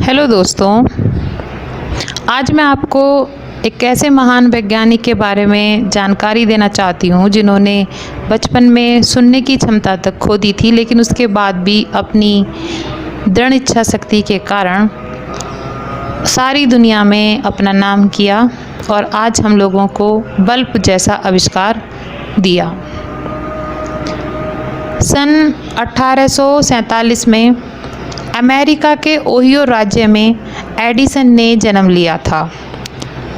Hello दोस्तों, आज मैं आपको एक ऐसे महान वैज्ञानिक के बारे में जानकारी देना चाहती हूँ जिन्होंने बचपन में सुनने की क्षमता तक खो दी थी, लेकिन उसके बाद भी अपनी दृढ़ इच्छा शक्ति के कारण सारी दुनिया में अपना नाम किया और आज हम लोगों को बल्ब जैसा आविष्कार दिया। सन 1847 में अमेरिका के ओहियो राज्य में एडिसन ने जन्म लिया था।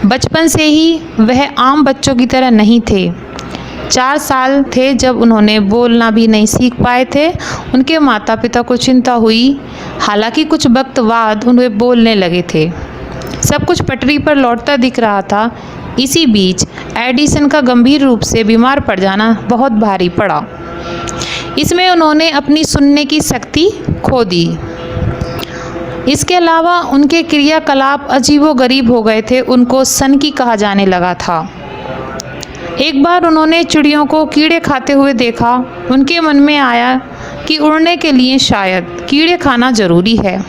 बचपन से ही वह आम बच्चों की तरह नहीं थे। 4 साल थे जब उन्होंने बोलना भी नहीं सीख पाए थे। उनके माता पिता को चिंता हुई, हालांकि कुछ वक्त बाद उन्हें बोलने लगे थे। सब कुछ पटरी पर लौटता दिख रहा था। इसी बीच एडिसन का गंभीर रूप से बीमार पड़ जाना बहुत भारी पड़ा। इसमें उन्होंने अपनी सुनने की शक्ति खो दी। इसके अलावा उनके क्रियाकलाप अजीबोगरीब हो गए थे। उनको सनकी कहा जाने लगा था। एक बार उन्होंने चिड़ियों को कीड़े खाते हुए देखा। उनके मन में आया कि उड़ने के लिए शायद कीड़े खाना ज़रूरी है।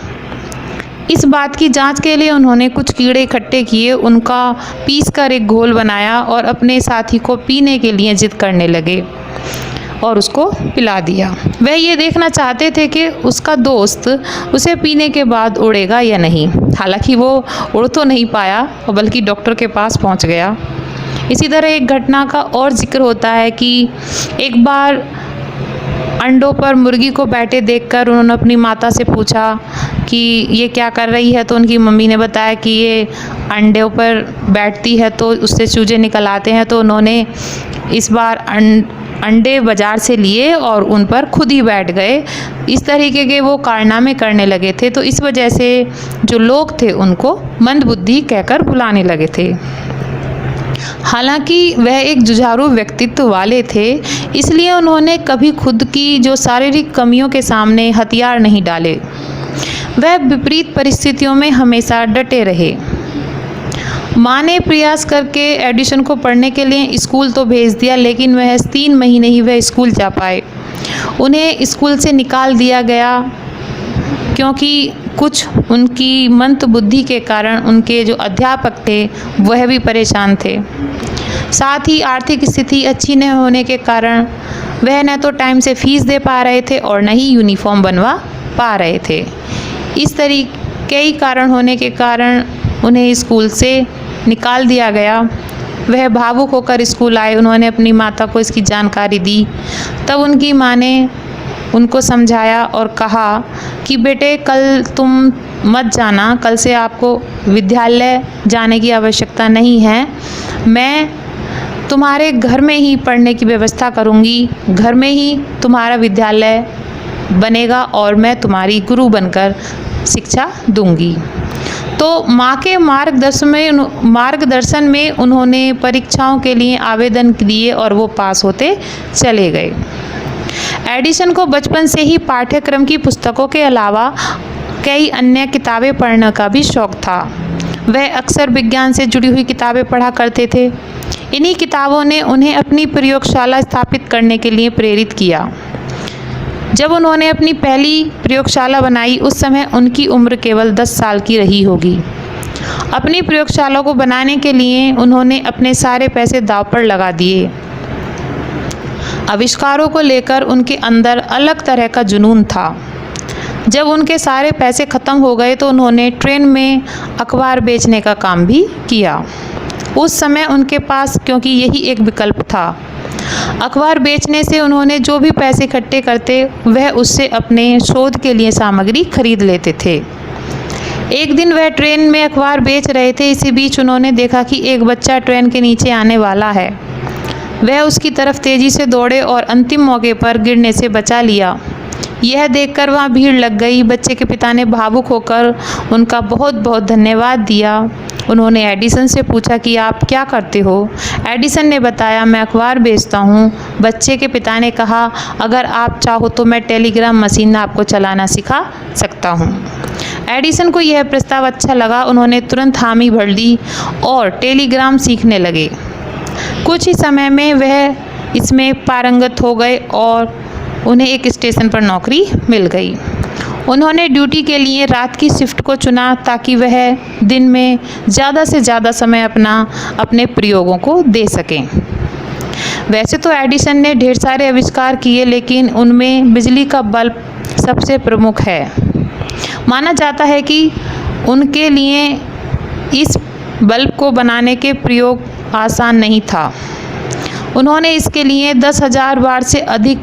इस बात की जांच के लिए उन्होंने कुछ कीड़े इकट्ठे किए, उनका पीसकर एक घोल बनाया और अपने साथी को पीने के लिए जिद करने लगे और उसको पिला दिया। वह ये देखना चाहते थे कि उसका दोस्त उसे पीने के बाद उड़ेगा या नहीं। हालांकि वो उड़ तो नहीं पाया और बल्कि डॉक्टर के पास पहुंच गया। इसी तरह एक घटना का और जिक्र होता है कि एक बार अंडों पर मुर्गी को बैठे देखकर उन्होंने अपनी माता से पूछा कि ये क्या कर रही है, तो उनकी मम्मी ने बताया कि ये अंडों पर बैठती है तो उससे चूजे निकल आते हैं। तो उन्होंने इस बार अंडे बाज़ार से लिए और उन पर खुद ही बैठ गए। इस तरीके के वो कारनामे करने लगे थे। तो इस वजह से जो लोग थे उनको मंदबुद्धि कहकर बुलाने लगे थे। हालांकि वह एक जुझारू व्यक्तित्व वाले थे, इसलिए उन्होंने कभी खुद की जो शारीरिक कमियों के सामने हथियार नहीं डाले। वह विपरीत परिस्थितियों में हमेशा डटे रहे। माँ ने प्रयास करके एडिसन को पढ़ने के लिए स्कूल तो भेज दिया, लेकिन वह 3 महीने ही वह स्कूल जा पाए। उन्हें स्कूल से निकाल दिया गया क्योंकि कुछ उनकी मंद बुद्धि के कारण उनके जो अध्यापक थे वह भी परेशान थे। साथ ही आर्थिक स्थिति अच्छी न होने के कारण वह न तो टाइम से फीस दे पा रहे थे और न ही यूनिफॉर्म बनवा पा रहे थे। इस तरीके कई कारण होने के कारण उन्हें स्कूल से निकाल दिया गया। वह भावुक होकर स्कूल आए। उन्होंने अपनी माता को इसकी जानकारी दी। तब उनकी माँ ने उनको समझाया और कहा कि बेटे, कल तुम मत जाना, कल से आपको विद्यालय जाने की आवश्यकता नहीं है। मैं तुम्हारे घर में ही पढ़ने की व्यवस्था करूँगी। घर में ही तुम्हारा विद्यालय बनेगा और मैं तुम्हारी गुरु बनकर शिक्षा दूंगी। तो माँ के मार्गदर्शन में उन्होंने परीक्षाओं के लिए आवेदन दिए और वो पास होते चले गए। एडिसन को बचपन से ही पाठ्यक्रम की पुस्तकों के अलावा कई अन्य किताबें पढ़ने का भी शौक था। वह अक्सर विज्ञान से जुड़ी हुई किताबें पढ़ा करते थे। इन्हीं किताबों ने उन्हें अपनी प्रयोगशाला स्थापित करने के लिए प्रेरित किया। जब उन्होंने अपनी पहली प्रयोगशाला बनाई उस समय उनकी उम्र केवल 10 साल की रही होगी। अपनी प्रयोगशाला को बनाने के लिए उन्होंने अपने सारे पैसे दांव पर लगा दिए। आविष्कारों को लेकर उनके अंदर अलग तरह का जुनून था। जब उनके सारे पैसे ख़त्म हो गए तो उन्होंने ट्रेन में अखबार बेचने का काम भी किया। उस समय उनके पास क्योंकि यही एक विकल्प था। अखबार बेचने से उन्होंने जो भी पैसे इकट्ठे करते वह उससे अपने शोध के लिए सामग्री खरीद लेते थे। एक दिन वह ट्रेन में अखबार बेच रहे थे। इसी बीच उन्होंने देखा कि एक बच्चा ट्रेन के नीचे आने वाला है। वह उसकी तरफ तेज़ी से दौड़े और अंतिम मौके पर गिरने से बचा लिया। यह देखकर वहाँ भीड़ लग गई। बच्चे के पिता ने भावुक होकर उनका बहुत बहुत धन्यवाद दिया। उन्होंने एडिसन से पूछा कि आप क्या करते हो? एडिसन ने बताया, मैं अखबार बेचता हूँ। बच्चे के पिता ने कहा, अगर आप चाहो तो मैं टेलीग्राम मशीन आपको चलाना सिखा सकता हूँ। एडिसन को यह प्रस्ताव अच्छा लगा। उन्होंने तुरंत हामी भर ली और टेलीग्राम सीखने लगे। कुछ ही समय में वह इसमें पारंगत हो गए और उन्हें एक स्टेशन पर नौकरी मिल गई। उन्होंने ड्यूटी के लिए रात की शिफ्ट को चुना ताकि वह दिन में ज़्यादा से ज़्यादा समय अपने प्रयोगों को दे सकें। वैसे तो एडिसन ने ढेर सारे आविष्कार किए, लेकिन उनमें बिजली का बल्ब सबसे प्रमुख है। माना जाता है कि उनके लिए इस बल्ब को बनाने के प्रयोग आसान नहीं था। उन्होंने इसके लिए 10,000 बार से अधिक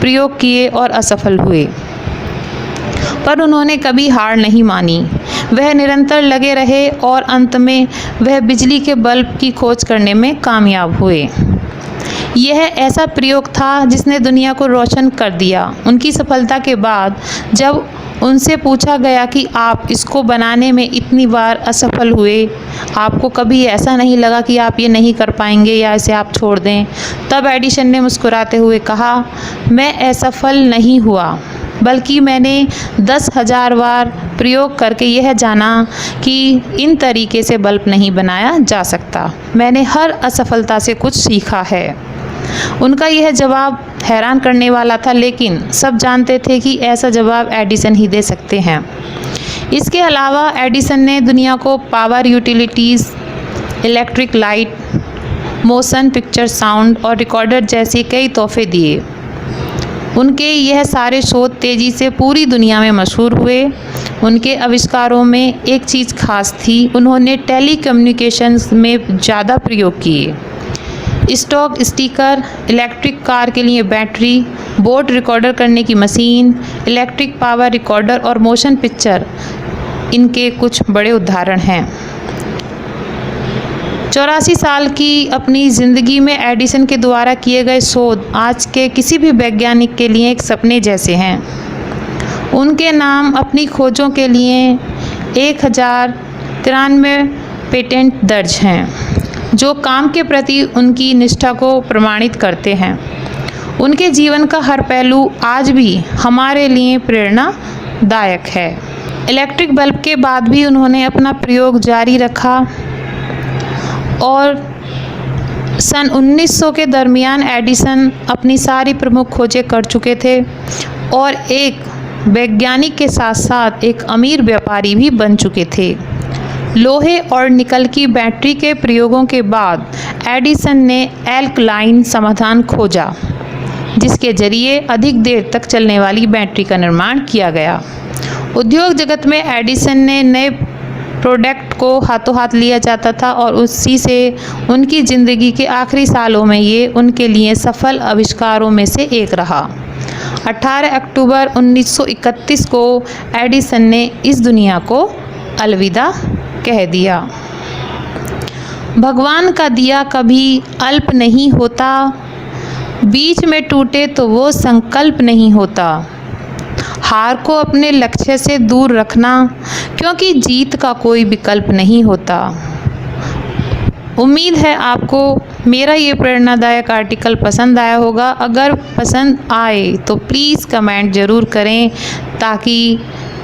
प्रयोग किए और असफल हुए, पर उन्होंने कभी हार नहीं मानी। वह निरंतर लगे रहे और अंत में वह बिजली के बल्ब की खोज करने में कामयाब हुए। यह ऐसा प्रयोग था जिसने दुनिया को रोशन कर दिया। उनकी सफलता के बाद जब उनसे पूछा गया कि आप इसको बनाने में इतनी बार असफल हुए, आपको कभी ऐसा नहीं लगा कि आप ये नहीं कर पाएंगे या इसे आप छोड़ दें? तब एडिसन ने मुस्कुराते हुए कहा, मैं असफल नहीं हुआ, बल्कि मैंने 10,000 बार प्रयोग करके यह जाना कि इन तरीके से बल्ब नहीं बनाया जा सकता। मैंने हर असफलता से कुछ सीखा है। उनका यह जवाब हैरान करने वाला था, लेकिन सब जानते थे कि ऐसा जवाब एडिसन ही दे सकते हैं। इसके अलावा एडिसन ने दुनिया को power utilities, electric light, motion picture sound और रिकॉर्डर जैसे कई तोहफे दिए। उनके यह सारे शोध तेज़ी से पूरी दुनिया में मशहूर हुए। उनके आविष्कारों में एक चीज़ खास थी, उन्होंने टेलीकम्युनिकेशंस में ज़्यादा प्रयोग किए। स्टॉक स्टिकर, इलेक्ट्रिक कार के लिए बैटरी, बोट रिकॉर्डर करने की मशीन, इलेक्ट्रिक पावर रिकॉर्डर और मोशन पिक्चर इनके कुछ बड़े उदाहरण हैं। 84 साल की अपनी ज़िंदगी में एडिसन के द्वारा किए गए शोध आज के किसी भी वैज्ञानिक के लिए एक सपने जैसे हैं। उनके नाम अपनी खोजों के लिए 1093 पेटेंट दर्ज हैं, जो काम के प्रति उनकी निष्ठा को प्रमाणित करते हैं। उनके जीवन का हर पहलू आज भी हमारे लिए प्रेरणादायक है। इलेक्ट्रिक बल्ब के बाद भी उन्होंने अपना प्रयोग जारी रखा और सन 1900 के दरमियान एडिसन अपनी सारी प्रमुख खोजें कर चुके थे और एक वैज्ञानिक के साथ साथ एक अमीर व्यापारी भी बन चुके थे। लोहे और निकल की बैटरी के प्रयोगों के बाद एडिसन ने एल्कलाइन समाधान खोजा, जिसके जरिए अधिक देर तक चलने वाली बैटरी का निर्माण किया गया। उद्योग जगत में एडिसन ने नए प्रोडक्ट को हाथों हाथ लिया जाता था और उसी से उनकी ज़िंदगी के आखिरी सालों में ये उनके लिए सफल आविष्कारों में से एक रहा। 18 अक्टूबर 1931 को एडिसन ने इस दुनिया को अलविदा कह दिया। भगवान का दिया कभी अल्प नहीं होता, बीच में टूटे तो वो संकल्प नहीं होता। हार को अपने लक्ष्य से दूर रखना, क्योंकि जीत का कोई विकल्प नहीं होता। उम्मीद है आपको मेरा ये प्रेरणादायक आर्टिकल पसंद आया होगा। अगर पसंद आए तो प्लीज़ कमेंट ज़रूर करें, ताकि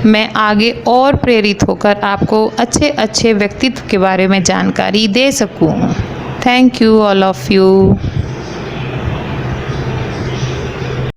मैं आगे और प्रेरित होकर आपको अच्छे अच्छे व्यक्तित्व के बारे में जानकारी दे सकूं। Thank you all of you.